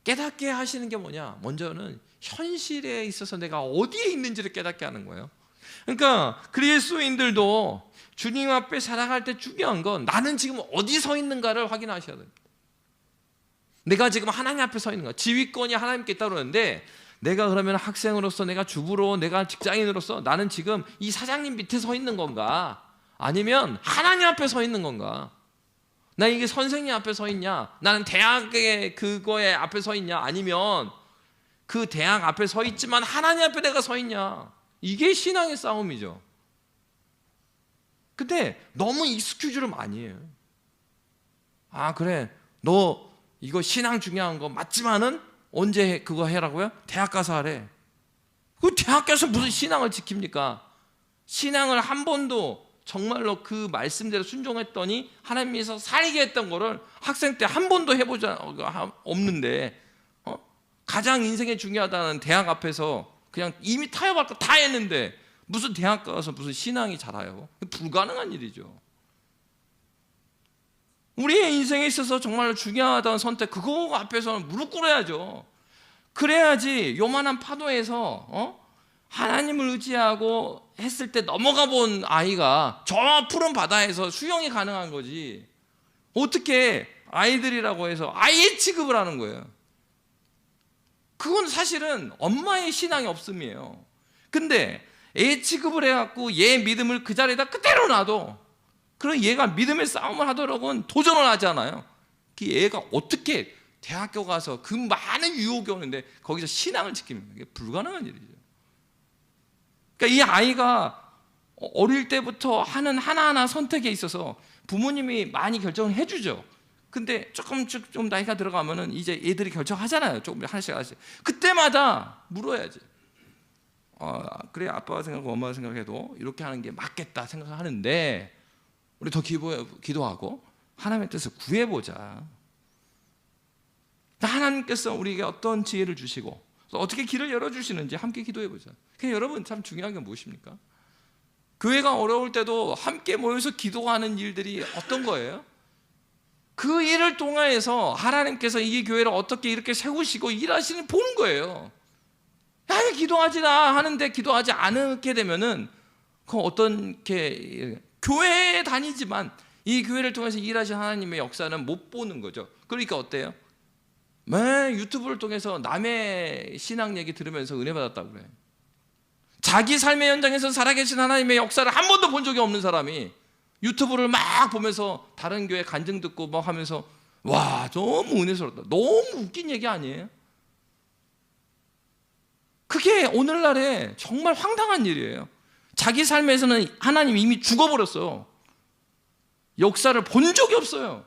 깨닫게 하시는 게 뭐냐? 먼저는 현실에 있어서 내가 어디에 있는지를 깨닫게 하는 거예요. 그러니까 그리스도인들도 주님 앞에 살아갈 때 중요한 건 나는 지금 어디 서 있는가를 확인하셔야 됩니다. 내가 지금 하나님 앞에 서 있는가? 지휘권이 하나님께 있다고 그러는데 내가 그러면 학생으로서, 내가 주부로, 내가 직장인으로서 나는 지금 이 사장님 밑에 서 있는 건가? 아니면 하나님 앞에 서 있는 건가? 나 이게 선생님 앞에 서 있냐? 나는 대학의 그거에 앞에 서 있냐? 아니면 그 대학 앞에 서 있지만 하나님 앞에 내가 서 있냐? 이게 신앙의 싸움이죠. 근데 너무 익스큐즈를 많이 해요. 아, 그래, 너 이거 신앙 중요한 거 맞지만은 언제 그거 해라고요? 대학 가서 하래. 그 대학 가서 무슨 신앙을 지킵니까? 신앙을 한 번도 정말로 그 말씀대로 순종했더니 하나님께서 살게 했던 거를 학생 때 한 번도 해보자 없는데, 가장 인생에 중요하다는 대학 앞에서 그냥 이미 타협할 거 다 했는데 무슨 대학 가서 무슨 신앙이 자라요? 불가능한 일이죠. 우리의 인생에 있어서 정말 중요하다는 선택, 그거 앞에서는 무릎 꿇어야죠. 그래야지 요만한 파도에서 하나님을 의지하고 했을 때 넘어가 본 아이가 저 푸른 바다에서 수영이 가능한 거지. 어떻게 아이들이라고 해서 아예 취급을 하는 거예요. 그건 사실은 엄마의 신앙이 없음이에요. 근데 애 취급을 해갖고 얘 믿음을 그 자리에다 그대로 놔둬. 그럼 얘가 믿음의 싸움을 하도록은 도전을 하지 않아요. 그 얘가 어떻게 대학교 가서 그 많은 유혹이 오는데 거기서 신앙을 지킵니까? 이게 불가능한 일이죠. 그러니까 이 아이가
어릴 때부터 하는 하나하나 선택에 있어서 부모님이 많이 결정을 해주죠. 근데 좀 나이가 들어가면은 이제 애들이 결정하잖아요. 조금 하나씩. 그때마다 물어야지. 그래, 아빠가 생각하고 엄마가 생각해도 이렇게 하는 게 맞겠다 생각하는데 우리 더 기도하고 하나님의 뜻을 구해보자. 하나님께서 우리에게 어떤 지혜를 주시고 어떻게 길을 열어주시는지 함께 기도해보자. 여러분, 참 중요한 게 무엇입니까? 교회가 어려울 때도 함께 모여서 기도하는 일들이 어떤 거예요? 그 일을 통해서 하나님께서 이 교회를 어떻게 이렇게 세우시고 일하시는 보는 거예요. 야, 기도하지라 하는데 기도하지 않게 되면은 그 어떤 교회에 다니지만 이 교회를 통해서 일하신 하나님의 역사는 못 보는 거죠. 그러니까 어때요? 매 유튜브를 통해서 남의 신앙 얘기 들으면서 은혜 받았다고 그래. 자기 삶의 현장에서 살아계신 하나님의 역사를 한 번도 본 적이 없는 사람이 유튜브를 막 보면서 다른 교회 간증 듣고 막 하면서 와, 너무 은혜스럽다. 너무 웃긴 얘기 아니에요? 그게 오늘날에 정말 황당한 일이에요. 자기 삶에서는 하나님 이미 죽어버렸어요. 역사를 본 적이 없어요.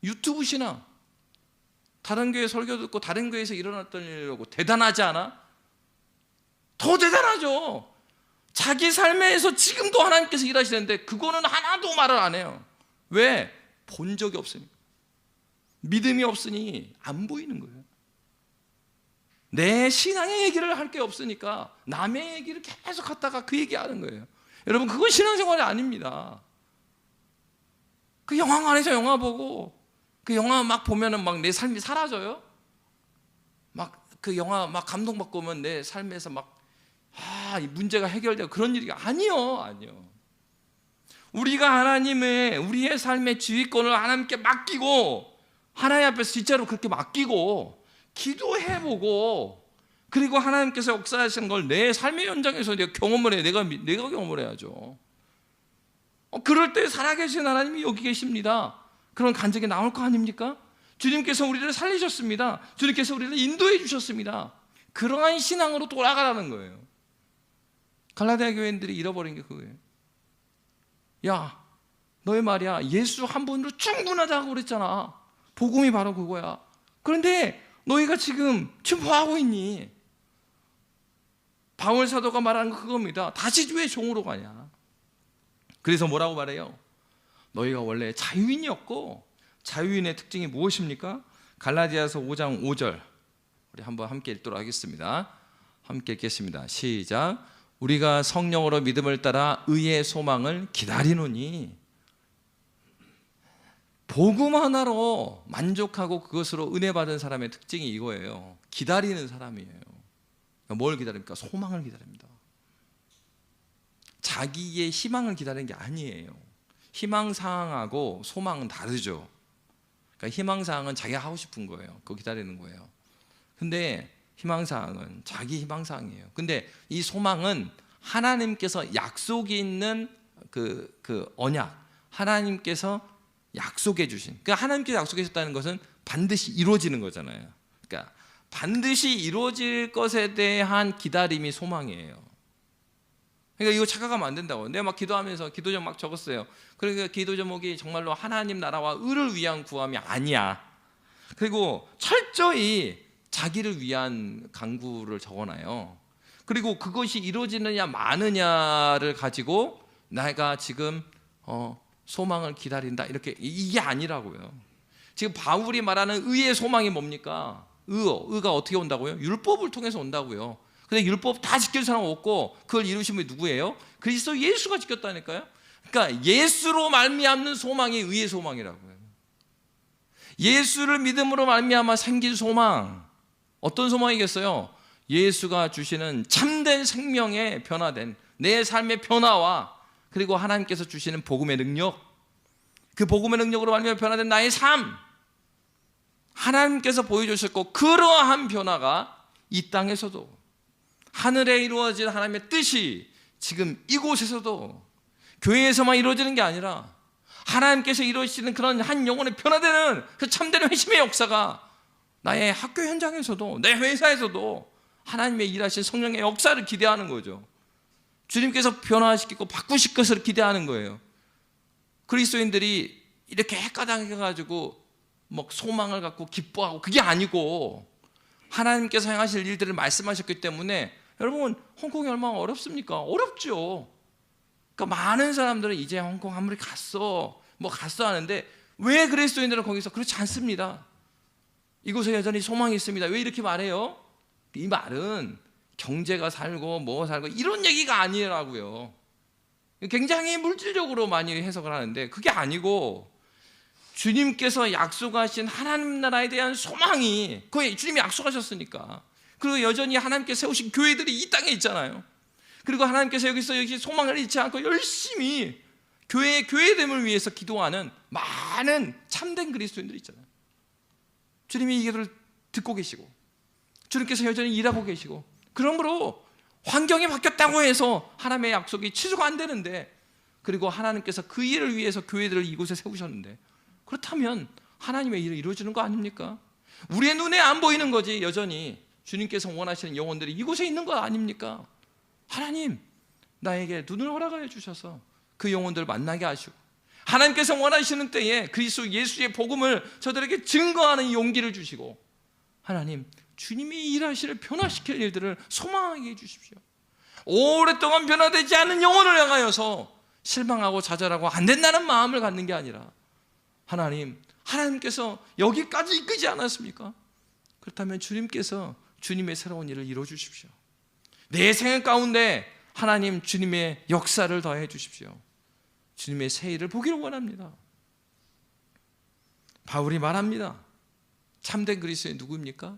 유튜브 신앙. 다른 교회 설교 듣고 다른 교회에서 일어났던 일이라고 대단하지 않아? 더 대단하죠. 자기 삶에서 지금도 하나님께서 일하시는데 그거는 하나도 말을 안 해요. 왜? 본 적이 없으니까. 믿음이 없으니 안 보이는 거예요. 내 신앙의 얘기를 할 게 없으니까 남의 얘기를 계속 하다가 그 얘기하는 거예요. 여러분, 그건 신앙생활이 아닙니다. 그 영화관에서 영화 보고 그 영화 막 보면은 막 내 삶이 사라져요? 막 그 영화 막 감동받고 오면 내 삶에서 막 이 문제가 해결되고 그런 일이 아니요. 우리가 우리의 삶의 지휘권을 하나님께 맡기고 하나님 앞에서 진짜로 그렇게 맡기고 기도해보고 그리고 하나님께서 역사하시는 걸 내 삶의 현장에서 내가 경험을 해. 내가 경험을 해야죠. 그럴 때 살아계신 하나님이 여기 계십니다. 그런 간증이 나올 거 아닙니까? 주님께서 우리를 살리셨습니다. 주님께서 우리를 인도해 주셨습니다. 그러한 신앙으로 돌아가라는 거예요. 갈라디아 교회인들이 잃어버린 게 그거예요. 야, 너희 말이야 예수 한 분으로 충분하다고 그랬잖아. 복음이 바로 그거야. 그런데 너희가 지금 뭐 하고 있니? 바울 사도가 말하는 거 그겁니다. 다시 왜 종으로 가냐? 그래서 뭐라고 말해요? 너희가 원래 자유인이었고, 자유인의 특징이 무엇입니까? 갈라디아서 5장 5절 우리 한번 함께 읽도록 하겠습니다. 함께 읽겠습니다. 시작. 우리가 성령으로 믿음을 따라 의의 소망을 기다리노니. 복음 하나로 만족하고 그것으로 은혜 받은 사람의 특징이 이거예요. 기다리는 사람이에요. 뭘 기다립니까? 소망을 기다립니다. 자기의 희망을 기다리는 게 아니에요. 희망사항하고 소망은 다르죠. 그러니까 희망사항은 자기가 하고 싶은 거예요. 그거 기다리는 거예요. 근데 희망사항은 자기 희망사항이에요. 근데 이 소망은 하나님께서 약속이 있는 그 언약, 하나님께서 약속해 주신, 그러니까 하나님께서 약속해 주셨다는 것은 반드시 이루어지는 거잖아요. 그러니까 반드시 이루어질 것에 대한 기다림이 소망이에요. 그러니까 이거 착각하면 안 된다고. 내가 막 기도하면서 기도 제목 막 적었어요. 그러니까 기도 제목이 정말로 하나님 나라와 의를 위한 구함이 아니야. 그리고 철저히 자기를 위한 간구를 적어놔요. 그리고 그것이 이루어지느냐 마느냐를 가지고 내가 지금 소망을 기다린다 이렇게, 이게 아니라고요. 지금 바울이 말하는 의의 소망이 뭡니까? 의가 어떻게 온다고요? 율법을 통해서 온다고요. 근데 율법 다 지킬 사람 없고 그걸 이루신 분이 누구예요? 그리스도 예수가 지켰다니까요. 그러니까 예수로 말미암는 소망이 의의 소망이라고요. 예수를 믿음으로 말미암아 생긴 소망, 어떤 소망이겠어요? 예수가 주시는 참된 생명의 변화된 내 삶의 변화와 그리고 하나님께서 주시는 복음의 능력, 그 복음의 능력으로 말미암아 변화된 나의 삶, 하나님께서 보여주셨고 그러한 변화가 이 땅에서도 하늘에 이루어진 하나님의 뜻이 지금 이곳에서도 교회에서만 이루어지는 게 아니라 하나님께서 이루어지는 그런 한 영혼의 변화되는 그 참된 회심의 역사가 나의 학교 현장에서도 내 회사에서도 하나님의 일하신 성령의 역사를 기대하는 거죠. 주님께서 변화시키고 바꾸실 것을 기대하는 거예요. 그리스도인들이 이렇게 헷가당해가지고 막 소망을 갖고 기뻐하고 그게 아니고 하나님께서 행하실 일들을 말씀하셨기 때문에 여러분 홍콩이 얼마나 어렵습니까? 어렵죠. 그러니까 많은 사람들은 이제 홍콩 아무리 갔어 하는데 왜 그리스도인들은 거기서 그렇지 않습니다. 이곳에 여전히 소망이 있습니다. 왜 이렇게 말해요? 이 말은 경제가 살고 뭐 살고 이런 얘기가 아니라고요. 굉장히 물질적으로 많이 해석을 하는데 그게 아니고 주님께서 약속하신 하나님 나라에 대한 소망이 그게 주님이 약속하셨으니까 그리고 여전히 하나님께서 세우신 교회들이 이 땅에 있잖아요. 그리고 하나님께서 여기 소망을 잃지 않고 열심히 교회됨을 위해서 기도하는 많은 참된 그리스도인들이 있잖아요. 주님이 이 기도를 듣고 계시고 주님께서 여전히 일하고 계시고 그러므로 환경이 바뀌었다고 해서 하나님의 약속이 취소가 안 되는데 그리고 하나님께서 그 일을 위해서 교회들을 이곳에 세우셨는데 그렇다면 하나님의 일을 이루어지는 거 아닙니까? 우리의 눈에 안 보이는 거지 여전히 주님께서 원하시는 영혼들이 이곳에 있는 거 아닙니까? 하나님 나에게 눈을 허락하여 주셔서 그 영혼들을 만나게 하시고 하나님께서 원하시는 때에 그리스도 예수의 복음을 저들에게 증거하는 용기를 주시고 하나님 주님이 일하시를 변화시킬 일들을 소망하게 해주십시오. 오랫동안 변화되지 않은 영혼을 향하여서 실망하고 좌절하고 안 된다는 마음을 갖는 게 아니라 하나님께서 여기까지 이끄지 않았습니까? 그렇다면 주님께서 주님의 새로운 일을 이루어 주십시오. 내 생각 가운데 하나님 주님의 역사를 더해 주십시오. 주님의 새 일을 보기를 원합니다. 바울이 말합니다. 참된 그리스도인이 누구입니까?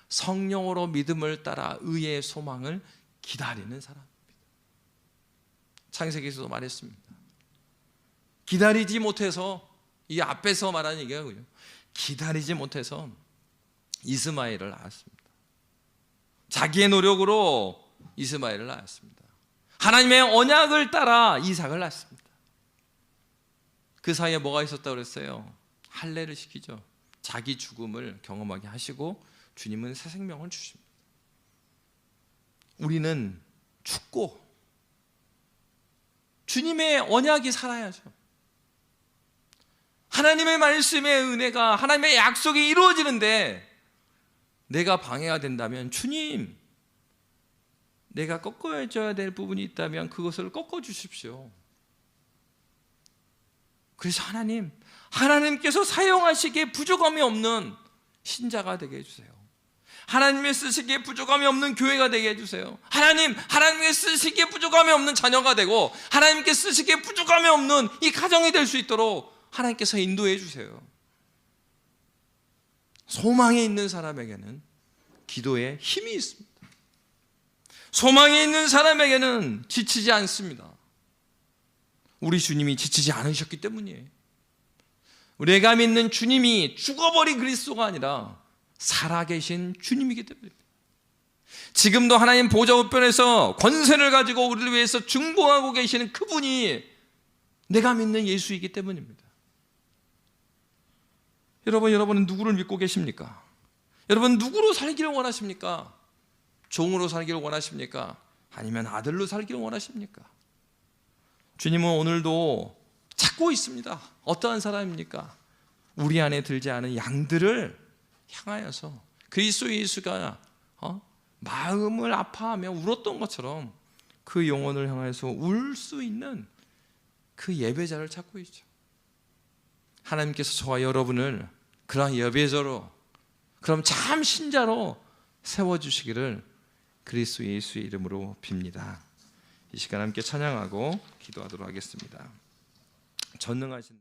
성령으로 믿음을 따라 의의 소망을 기다리는 사람입니다. 창세기에서도 말했습니다. 기다리지 못해서 이 앞에서 말하는 얘기가요. 기다리지 못해서 이스마엘을 낳았습니다. 자기의 노력으로 이스마엘을 낳았습니다. 하나님의 언약을 따라 이삭을 낳았습니다. 그 사이에 뭐가 있었다고 그랬어요? 할례를 시키죠. 자기 죽음을 경험하게 하시고 주님은 새 생명을 주십니다. 우리는 죽고 주님의 언약이 살아야죠. 하나님의 말씀의 은혜가 하나님의 약속이 이루어지는데 내가 방해가 된다면 주님 내가 꺾어줘야 될 부분이 있다면 그것을 꺾어 주십시오. 그래서 하나님께서 사용하시기에 부족함이 없는 신자가 되게 해주세요. 하나님의 쓰시기에 부족함이 없는 교회가 되게 해주세요. 하나님께 쓰시기에 부족함이 없는 자녀가 되고 하나님께 쓰시기에 부족함이 없는 이 가정이 될 수 있도록 하나님께서 인도해 주세요. 소망에 있는 사람에게는 기도에 힘이 있습니다. 소망에 있는 사람에게는 지치지 않습니다. 우리 주님이 지치지 않으셨기 때문이에요. 우리가 믿는 주님이 죽어버린 그리스도가 아니라 살아계신 주님이기 때문입니다. 지금도 하나님 보좌 우편에서 권세를 가지고 우리를 위해서 중보하고 계시는 그분이 내가 믿는 예수이기 때문입니다. 여러분은 누구를 믿고 계십니까? 여러분 누구로 살기를 원하십니까? 종으로 살기를 원하십니까? 아니면 아들로 살기를 원하십니까? 주님은 오늘도 찾고 있습니다. 어떠한 사람입니까? 우리 안에 들지 않은 양들을 향하여서 그리스도 예수가 마음을 아파하며 울었던 것처럼 그 영혼을 향해서 울 수 있는 그 예배자를 찾고 있죠. 하나님께서 저와 여러분을 그러한 예배자로 그럼 참 신자로 세워주시기를 그리스도 예수의 이름으로 빕니다. 이 시간 함께 찬양하고 기도하도록 하겠습니다. 전능하신